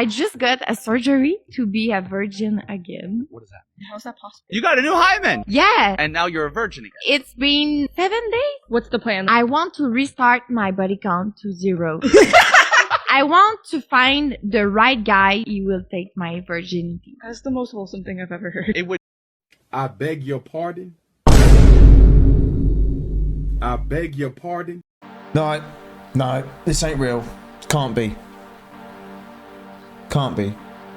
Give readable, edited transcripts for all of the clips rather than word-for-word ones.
I just got a surgery to be a virgin again. What is that? How's that possible? You got a new hymen! Yeah. And now you're a virgin again. It's been 7 days. What's the plan? I want to restart my body count to 0. I want to find the right guy. He will take my virginity. That's the most wholesome thing I've ever heard. It would. I beg your pardon. I beg your pardon. No, this ain't real. Can't be. Can't be.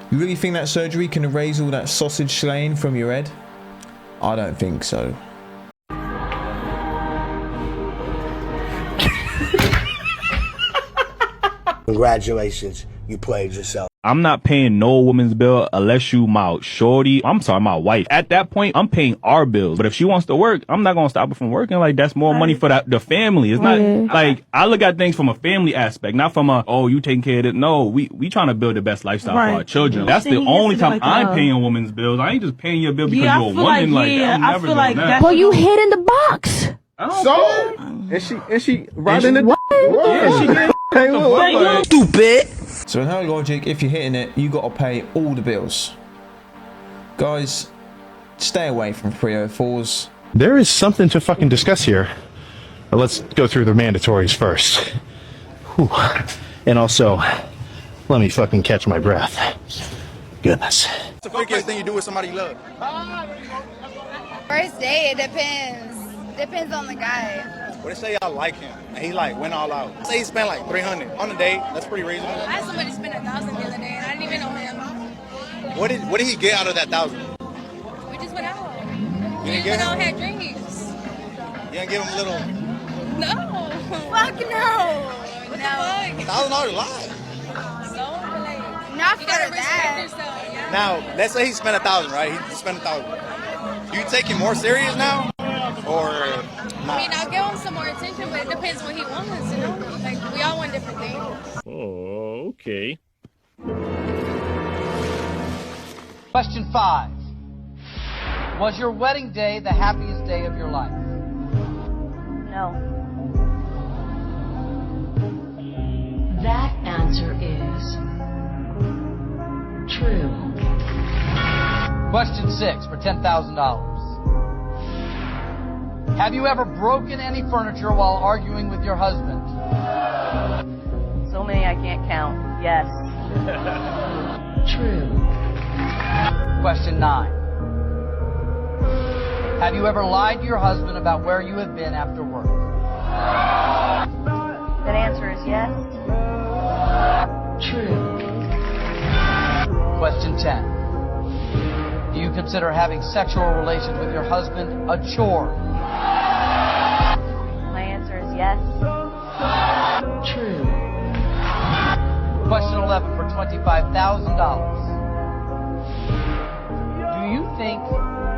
You really think that surgery can erase all that sausage slaying from your head? I don't think so. Congratulations, you played yourself. I'm not paying no woman's bill unless you my shorty. I'm sorry, my wife. At that point, I'm paying our bills. But if she wants to work, I'm not gonna stop her from working. Like, that's more money for the family. It's not like, I look at things from a family aspect, not from a, oh, you taking care of it. No, we trying to build the best lifestyle for our children. That's the only time I'm paying women's bills. I ain't just paying your bill because you're a woman. I'm never doing that. Well, you hid in the box. Is she right in the Stupid. So in her logic, if you're hitting it, you gotta pay all the bills. Guys, stay away from 304s. There is something to fucking discuss here. But let's go through the mandatories first. Whew. And also, let me fucking catch my breath. Goodness. What's the freakiest thing you do with somebody you love? First day, it depends. Depends on the guy. What if say y'all like him and he like went all out? Say he spent like $300 on a date. That's pretty reasonable. I had somebody spend $1,000 the other day, and I didn't even know him. What did he get out of that $1,000? We just went out. You We didn't just get went him? out and had drinks. You didn't give him a little No. Fuck no. What the fuck? $1,000 lie. So like, not you gotta respect yourself. Yeah. Now let's say he spent $1,000, right? He spent $1,000. You take him more serious now, or not? I mean, I'll give him some more attention, but it depends what he wants. You know, like we all want different things. Oh, okay. Question 5. Was your wedding day the happiest day of your life? No. That answer is true. Question 6 for $10,000. Have you ever broken any furniture while arguing with your husband? So many I can't count. Yes. True. Question 9. Have you ever lied to your husband about where you have been after work? That answer is yes. True. Question 10. Do you consider having sexual relations with your husband a chore? My answer is yes. True. Question 11 for $25,000. Do you think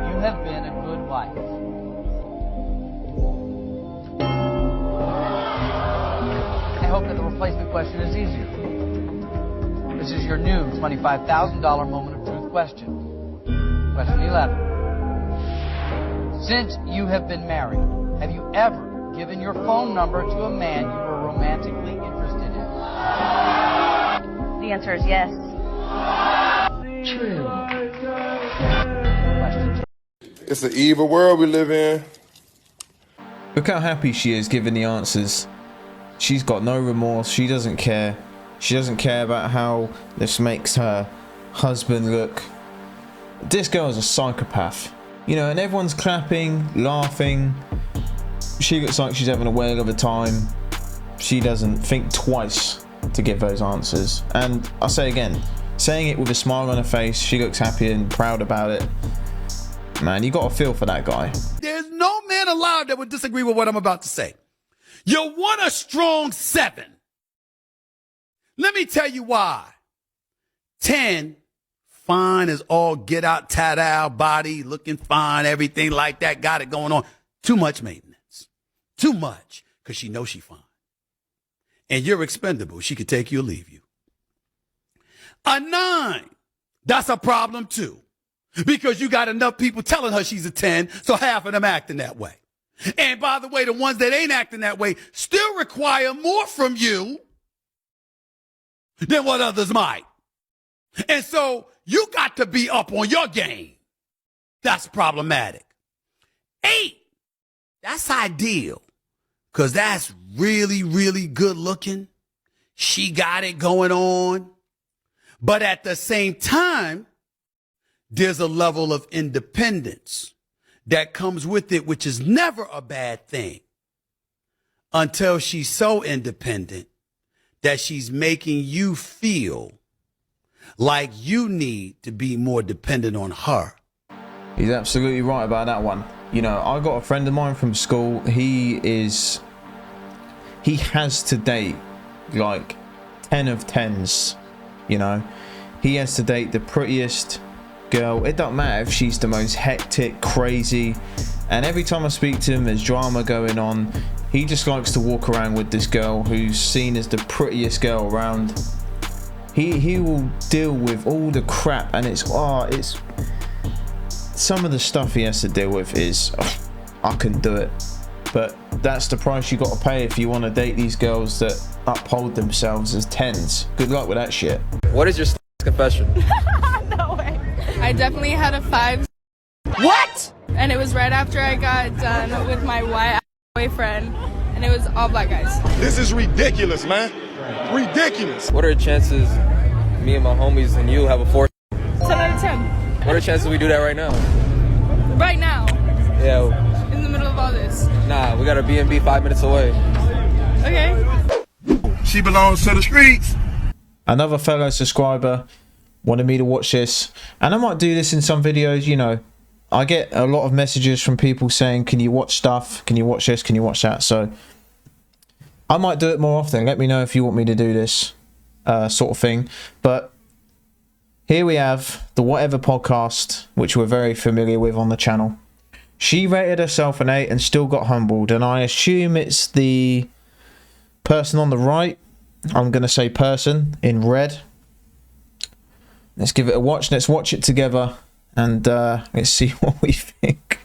you have been a good wife? I hope that the replacement question is easier. This is your new $25,000 moment of truth question. Question 11. Since you have been married, have you ever given your phone number to a man you were romantically interested in? The answer is yes. True. Question 2. It's an evil world we live in. Look how happy she is giving the answers. She's got no remorse. She doesn't care. She doesn't care about how this makes her husband look. This girl is a psychopath. You know, and everyone's clapping, laughing. She looks like she's having a whale of a time. She doesn't think twice to give those answers. And I'll say again, saying it with a smile on her face, she looks happy and proud about it. Man, you gotta feel for that guy. There's no man alive that would disagree with what I'm about to say. You want a strong 7. Let me tell you why. 10, fine as all get out, tat out, body, looking fine, everything like that, got it going on. Too much maintenance. Too much, because she knows she fine. And you're expendable. She could take you or leave you. A 9, that's a problem too. Because you got enough people telling her she's a 10, so half of them acting that way. And by the way, the ones that ain't acting that way still require more from you than what others might. And so you got to be up on your game. That's problematic. 8, that's ideal. Because that's really, really good looking. She got it going on. But at the same time, there's a level of independence that comes with it, which is never a bad thing. Until she's so independent that she's making you feel like you need to be more dependent on her. He's absolutely right about that one. You know, I got a friend of mine from school. He has to date like 10 of 10s, you know. He has to date the prettiest girl. It don't matter if she's the most hectic, crazy. And every time I speak to him, there's drama going on. He just likes to walk around with this girl who's seen as the prettiest girl around. He will deal with all the crap, and it's some of the stuff he has to deal with is I couldn't do it. But that's the price you got to pay if you want to date these girls that uphold themselves as 10s. Good luck with that shit. What is your confession? No way. I definitely had a 5. What? And it was right after I got done with my white boyfriend. And it was all black guys. This is ridiculous, man. Ridiculous. What are the chances me and my homies and you have a 4? 10 out of 10. What are the chances we do that right now? Right now. Yeah. In the middle of all this. Nah, we got a B&B 5 minutes away. Okay. She belongs to the streets. Another fellow subscriber wanted me to watch this, and I might do this in some videos. You know, I get a lot of messages from people saying, can you watch stuff? Can you watch this? Can you watch that? So I might do it more often. Let me know if you want me to do this sort of thing. But here we have the Whatever podcast, which we're very familiar with on the channel. She rated herself an 8 and still got humbled, and I assume it's the person on the right. I'm going to say person in red. Let's give it a watch. Let's watch it together, and let's see what we think.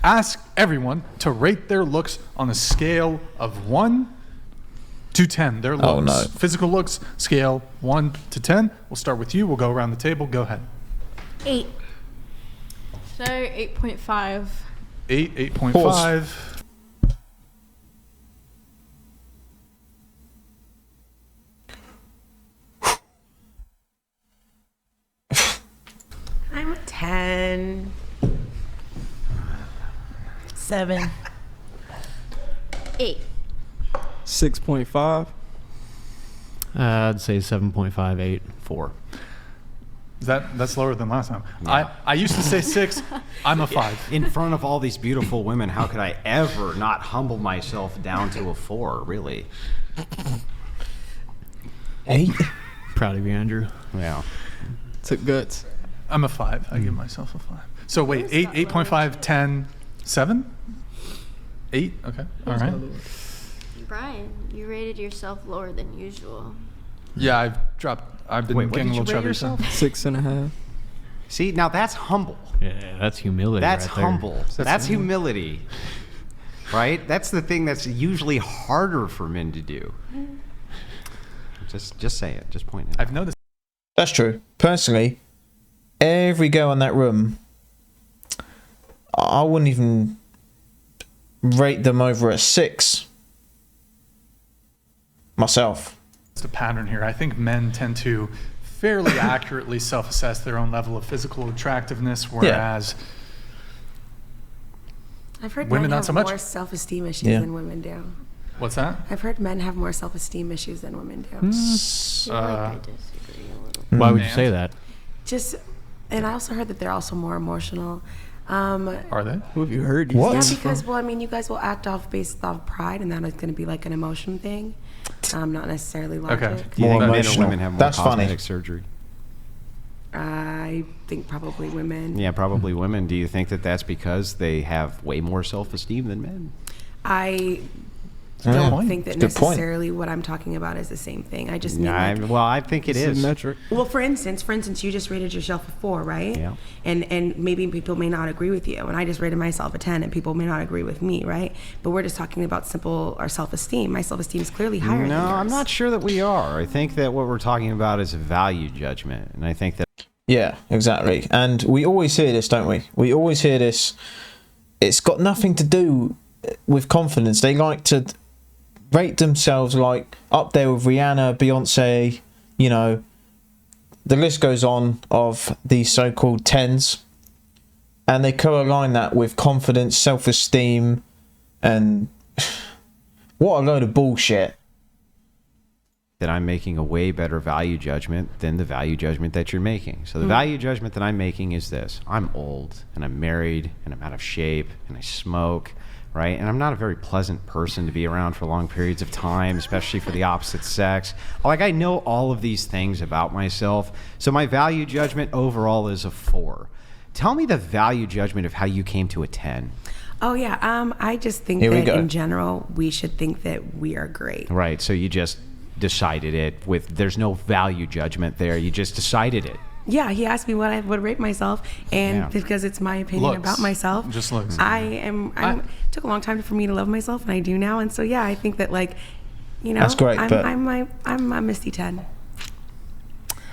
Ask everyone to rate their looks on a scale of 1 to 10. Their looks. Oh, no. Physical looks, scale 1 to 10. We'll start with you. We'll go around the table. Go ahead. 8. So 8.5. 8, 8.5. Pause. I'm a 10. 7. 8. 6.5. I'd say 7.5, 8, 4. That's lower than last time. Yeah. I used to say 6. I'm a 5. In front of all these beautiful women, how could I ever not humble myself down to a 4, really? 8? Proud of you, Andrew. Yeah. Took guts. I'm a 5. I give myself a 5. So wait, 8, 8.5, 10, 7? 8? Okay. All right. Brian, you rated yourself lower than usual. Yeah, I've been getting a little chubby. 6.5. See, now that's humble. Yeah, that's humility. That's right there. humble. That's humility. Right? That's the thing that's usually harder for men to do. Just say it. Just point it out. I've noticed. That's true. Personally, every girl in that room, I wouldn't even rate them over a 6 myself. It's a pattern here. I think men tend to fairly accurately self-assess their own level of physical attractiveness, whereas I've heard women men not have so much. more self-esteem issues than women do. What's that? I've heard men have more self-esteem issues than women do. I disagree a little. Why would you say that? Just, and I also heard that they're also more emotional. Are they? Who have you heard? What? Yeah, because, well, I mean, you guys will act off based off pride, and that is going to be like an emotion thing, not necessarily logic. Okay. Do you think men or emotional. women have more That's cosmetic funny. surgery? I think probably women. Yeah, probably women. Do you think that that's because they have way more self-esteem than men? I I Yeah. don't think that Good point. necessarily what I'm talking about is the same thing. I just mean Nah, like, well, I think it is. Metric. well, for instance, you just rated yourself a 4, right? Yeah. And maybe people may not agree with you, and I just rated myself a 10, and people may not agree with me, right? But we're just talking about simple our self-esteem. My self-esteem is clearly higher. No, than yours. I'm not sure that we are. I think that what we're talking about is a value judgment, and I think that. Yeah, exactly. And we always hear this, don't we? We always hear this. It's got nothing to do with confidence. They like to rate themselves like up there with Rihanna, Beyonce, you know, the list goes on of these so-called 10s, and they co-align that with confidence, self-esteem, and what a load of bullshit. That I'm making a way better value judgment than the value judgment that you're making. So the value judgment that I'm making is this: I'm old and I'm married and I'm out of shape and I smoke, right? And I'm not a very pleasant person to be around for long periods of time, especially for the opposite sex. Like, I know all of these things about myself. So my value judgment overall is a 4. Tell me the value judgment of how you came to a 10. Oh yeah, I just think Here we that go. in general we should think that we are great. Right, so you just decided it with, there's no value judgment there, you just decided it. Yeah, he asked me what I would rate myself, and Yeah. because it's my opinion Looks. about myself, Just looks. It took a long time for me to love myself, and I do now. And so yeah, I think that, like, you know, That's great, but- I'm a Misty 10.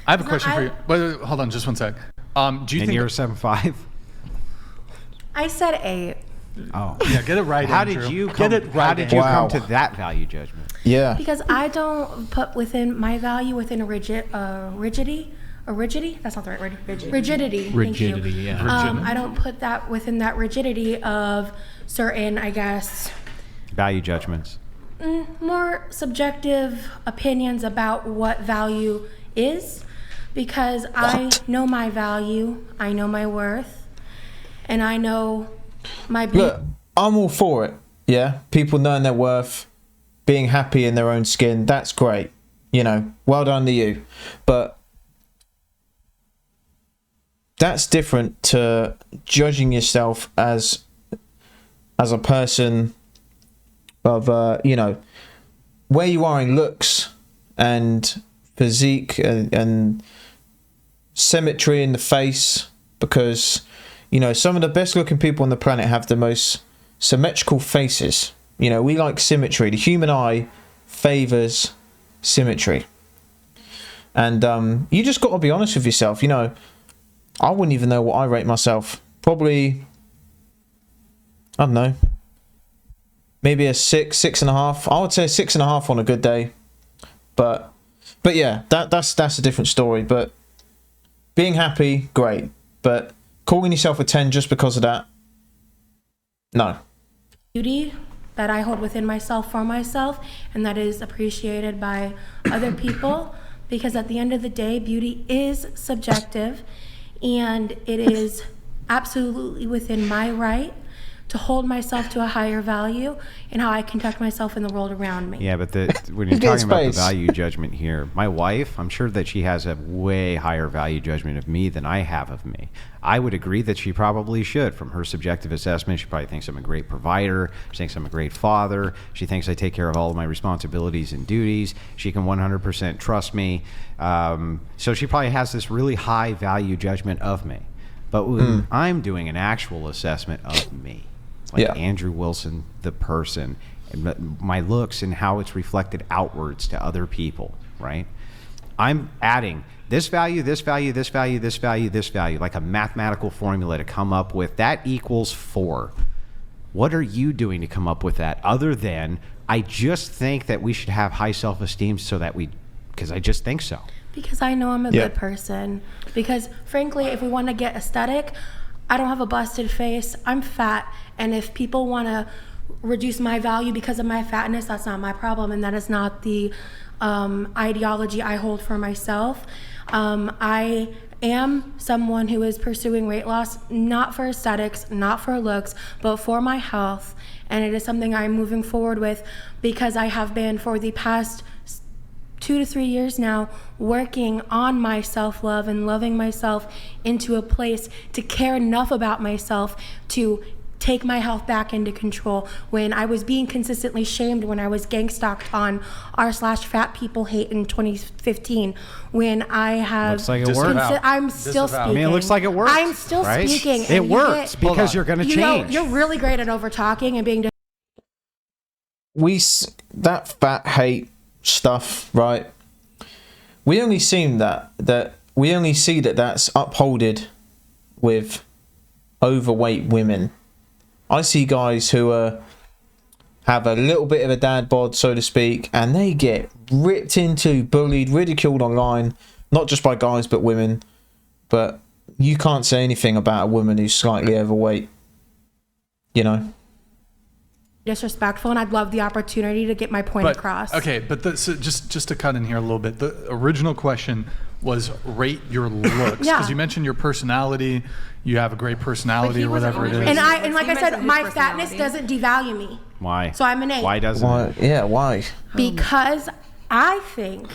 I have a question for you. Wait, hold on, just one sec. Do you And think you're a 7.5? I said 8. Oh. Yeah, get it right, How Andrew. did you Get come, it right, how did you Wow. come to that value judgment? Yeah. Because I don't put within my value within a rigidity. That's not the right word. Rigidity. Thank you. Rigidity, yeah. I don't put that within that rigidity of certain, I guess, Value judgments. more subjective opinions about what value is, because I know my value, I know my worth, and I know my Look, I'm all for it. Yeah, people knowing their worth, being happy in their own skin, that's great. You know, well done to you. But that's different to judging yourself as a person of, you know, where you are in looks and physique and symmetry in the face, because, you know, some of the best looking people on the planet have the most symmetrical faces. You know, we like symmetry. The human eye favors symmetry. And you just got to be honest with yourself. You know, I wouldn't even know what I rate myself. Probably, I don't know, maybe a 6, 6.5. I would say 6.5 on a good day. But yeah, that's a different story. But being happy, great. But calling yourself a 10 just because of that, no. beauty that I hold within myself for myself, and that is appreciated by other people, because at the end of the day, beauty is subjective, and it is absolutely within my right to hold myself to a higher value in how I conduct myself in the world around me. Yeah, but when you're talking about the value judgment here, my wife, I'm sure that she has a way higher value judgment of me than I have of me. I would agree that she probably should. From her subjective assessment, she probably thinks I'm a great provider. She thinks I'm a great father. She thinks I take care of all of my responsibilities and duties. She can 100% trust me. So she probably has this really high value judgment of me. But when I'm doing an actual assessment of me, like Andrew Wilson, the person, and my looks and how it's reflected outwards to other people, right? I'm adding this value, this value, this value, this value, this value, like a mathematical formula to come up with that equals 4. What are you doing to come up with that, other than I just think that we should have high self-esteem so that because I just think so. Because I know I'm a good person. Because frankly, if we want to get aesthetic, I don't have a busted face. I'm fat. And if people want to reduce my value because of my fatness, that's not my problem. And that is not the ideology I hold for myself. I am someone who is pursuing weight loss, not for aesthetics, not for looks, but for my health. And it is something I'm moving forward with, because I have been for the past 2 to 3 years now working on my self-love and loving myself into a place to care enough about myself to take my health back into control, when I was being consistently shamed, when I was gang stalked on r/fat people hate in 2015, when I have Looks like it works. I'm still speaking. I mean, it looks like it works. I'm still right? speaking. It works because you're going to change. You're really great at over talking and being. That fat hate stuff, right? We only see that's upholded with overweight women. I see guys who have a little bit of a dad bod, so to speak, and they get ripped into, bullied, ridiculed online, not just by guys but women. But you can't say anything about a woman who's slightly overweight, you know. Disrespectful, and I'd love the opportunity to get my point across. Okay, but so just to cut in here a little bit, the original question was rate your looks, because you mentioned your personality. You have a great personality or whatever it is. And like I said, my fatness doesn't devalue me. Why? So I'm an 8. Why doesn't it? Yeah, why? Because I think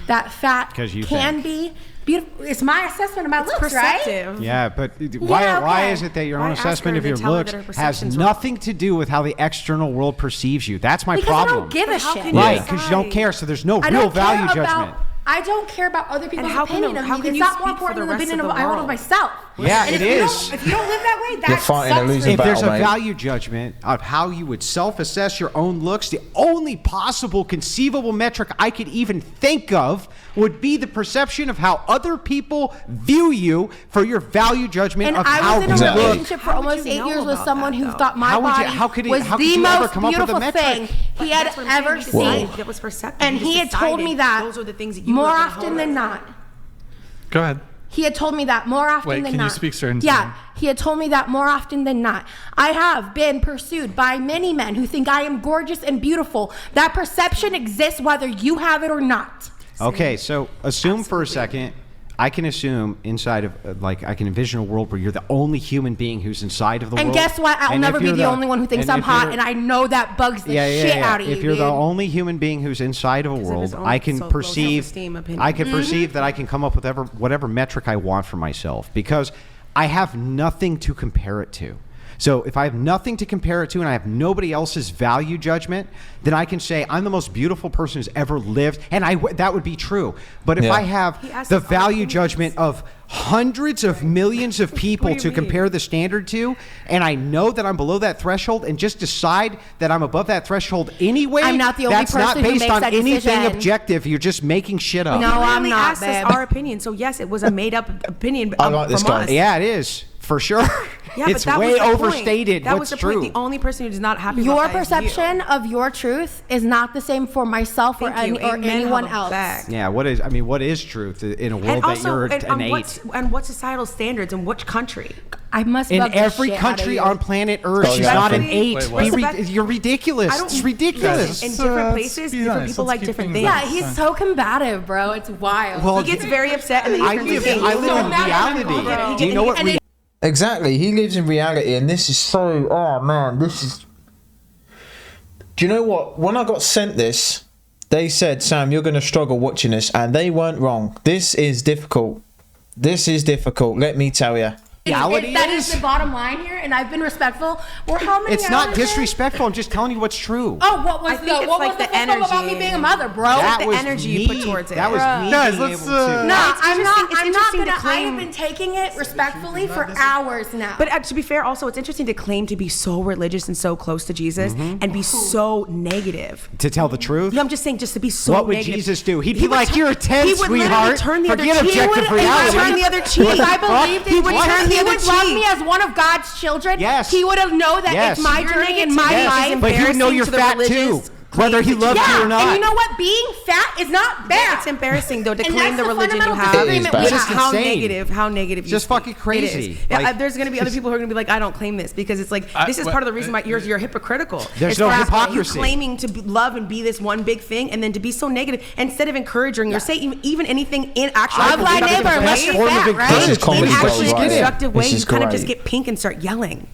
that fat can be beautiful. It's my assessment of my looks, right? Yeah, but why is it that your own assessment of your looks has nothing to do with how the external world perceives you? That's my problem. I don't give a shit. Right, because you don't care, so there's no real value judgment. I don't care about other people's opinion of me. It's not more important than the opinion of I hold of myself. Yeah, and it is. If you don't live that way, You're fighting a losing battle, If there's a mate. value judgment of how you would self-assess your own looks, the only possible conceivable metric I could even think of would be the perception of how other people view you for your value judgment of how you look. And I was in a relationship for almost 8 years with someone who thought my body was the most beautiful thing he had ever seen. That was perceptive. And he had told me that those are the things that you more often than not. Go ahead. He had told me that more often than not. Wait, can you speak certain? Yeah, he had told me that more often than not. I have been pursued by many men who think I am gorgeous and beautiful. That perception exists whether you have it or not. Okay, so assume for a second, I can assume inside of, I can envision a world where you're the only human being who's inside of the world. And guess what? I'll never be the only one who thinks I'm hot, and I know that bugs the shit out of you, If you're dude. the only human being who's inside of a world, I can perceive that I can come up with whatever metric I want for myself, because I have nothing to compare it to. So if I have nothing to compare it to and I have nobody else's value judgment, then I can say I'm the most beautiful person who's ever lived, and that would be true. But if I have the value judgment of hundreds of millions of people to compare the standard to, and I know that I'm below that threshold and just decide that I'm above that threshold anyway, I'm not the only that's not person who based makes on that anything decision. objective. You're just making shit up. No, I'm not. Asked us our opinion, so yes, it was a made-up opinion from us. Yeah, it is. For sure. Yeah, it's but that way was the overstated. Point. That What's was the true. point. The only person who's not happy Your about that is perception of your truth is not the same for myself or anyone else. Yeah, what is truth in a world that you're an 8? And what societal standards in which country? I must in every country on planet Earth, she's not an 8. You're ridiculous. It's ridiculous. In different places, different people like different things. Yeah, he's so combative, bro. It's wild. Well, he gets very upset, and then I live in reality. Do you know what? Exactly, he lives in reality, and this is so. Oh man, this is. Do you know what? When I got sent this, they said, "Sam, you're going to struggle watching this," and they weren't wrong. This is difficult. This is difficult. Let me tell you. That is the bottom line here, and I've been respectful. We're how many It's not disrespectful. I'm just telling you what's true. Oh, what was the energy about me being a mother, bro? That was the energy me. you put towards it. That was me Guys, being let's, able to. No, I'm not gonna. I claim. have been taking it respectfully for hours now. But to be fair, also it's interesting to claim to be so religious and so close to Jesus and be so negative. To tell the truth? No, I'm just saying, just to be so What would negative. Jesus do? He'd be like, "You're a 10, he would sweetheart. Turn the Forget other cheek. objective He would reality." turn the other cheek. If I believed he would turn the he other would love cheek. me as one of God's children. Yes. He would have known that Yes. it's my journey and my life. But he would know you're fat too, whether he loves you or not. And you know what? Being fat is not bad. It's embarrassing though to And claim that's the religion you have. fundamental It's just how insane. negative. Just fucking crazy. There's going to be other people who are going to be like, I don't claim this because it's like this is part of the reason why you're hypocritical. There's no hypocrisy. You claiming to love and be this one big thing, and then to be so negative instead of encouraging or say even anything in actual Love thy neighbor unless you're fat, right? This is comedy in gold actually right here. constructive way, This you is kind of great. just get pink and start yelling.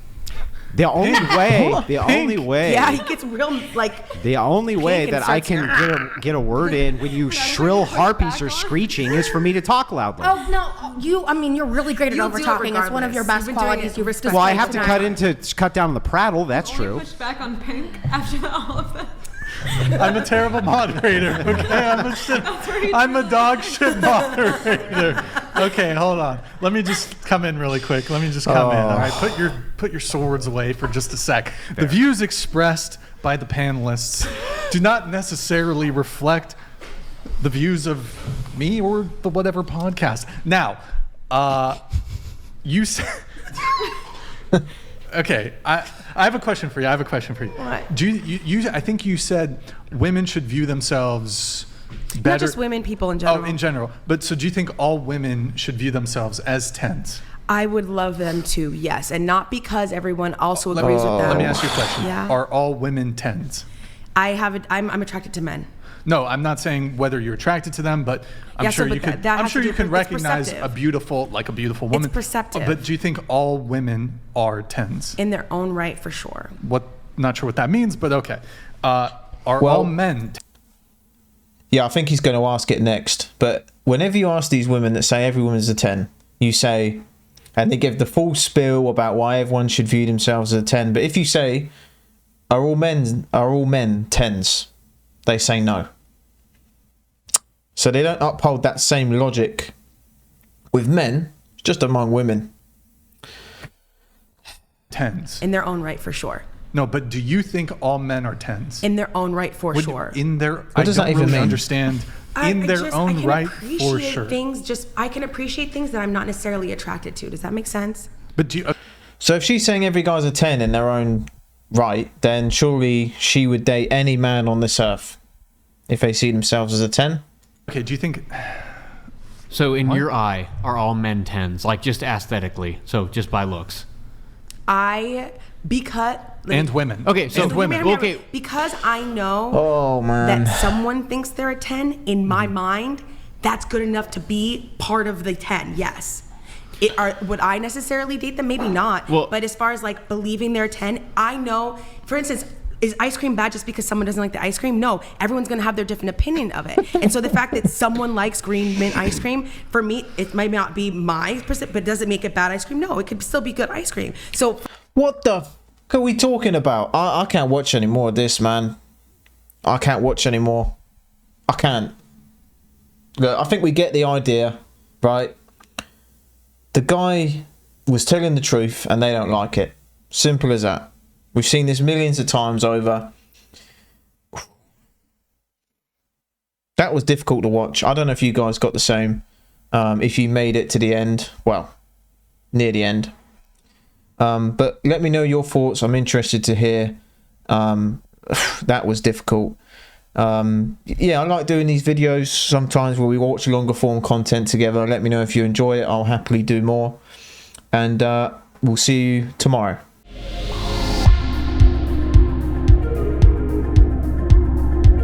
The only way. Yeah, he gets real like. The only way and that I starts- can get a word in when you shrill harpies are screeching is for me to talk loudly. Oh no, you're really great at You do it over talking. It's one of your best regardless. You've been doing qualities. it You've respectfully Well, I have to tonight. cut down on the prattle. That's Only true. pushed back on Pink after all of that. I'm a terrible moderator. Okay, I'm a dog shit moderator. Okay, hold on. Let me just come in really quick. Let me just come in. All right, put your swords away for just a sec. The views expressed by the panelists do not necessarily reflect the views of me or the whatever podcast. Now, you said. Okay, I have a question for you. What? Do you I think you said women should view themselves better. Not just women, people in general. Oh, in general. But so do you think all women should view themselves as 10s? I would love them to, yes, and not because everyone also agrees with them. Let me ask you a question. Yeah. Are all women 10s? I'm attracted to men. No, I'm not saying whether you're attracted to them, but I'm Yeah, sure so, you but could. that I'm has sure to you do can with- it's recognize a perceptive. beautiful woman. It's perceptive. But do you think all women are 10s? In their own right, for sure. Not sure what that means, but okay. Are all men? Yeah, I think he's going to ask it next. But whenever you ask these women that say every woman's a 10, you say, and they give the full spiel about why everyone should view themselves as a 10. But if you say, are all men 10s? They say no. So they don't uphold that same logic with men, just among women. 10s. In their own right, for sure. No, but do you think all men are 10s? In their own right, for sure. In their, What does I that don't even really mean? understand. In their own right, for sure. I can appreciate things that I'm not necessarily attracted to. Does that make sense? But do you? So if she's saying every guy's a 10 in their own right, then surely she would date any man on this earth if they see themselves as a 10. Okay, do you think... So in your eye, are all men 10s? Like just aesthetically, so just by looks? And women. Okay, so and women. Okay. Because I know Oh, man. that someone thinks they're a 10, in my mind, that's good enough to be part of the 10, yes. Would I necessarily date them? Maybe not. Well- but as far as like believing they're a 10, I know, for instance, is ice cream bad just because someone doesn't like the ice cream? No, everyone's gonna have their different opinion of it. And so the fact that someone likes green mint ice cream, for me, it might not be my percent, but does it make it bad ice cream? No, it could still be good ice cream. So What the f*** are we talking about? I can't watch any more of this, man. I can't watch anymore. I can't. Look, I think we get the idea, right? The guy was telling the truth and they don't like it. Simple as that. We've seen this millions of times over. That was difficult to watch. I don't know if you guys got the same. If you made it to the end. Well, near the end. But let me know your thoughts. I'm interested to hear. That was difficult. Yeah, I like doing these videos sometimes where we watch longer form content together. Let me know if you enjoy it. I'll happily do more. And we'll see you tomorrow.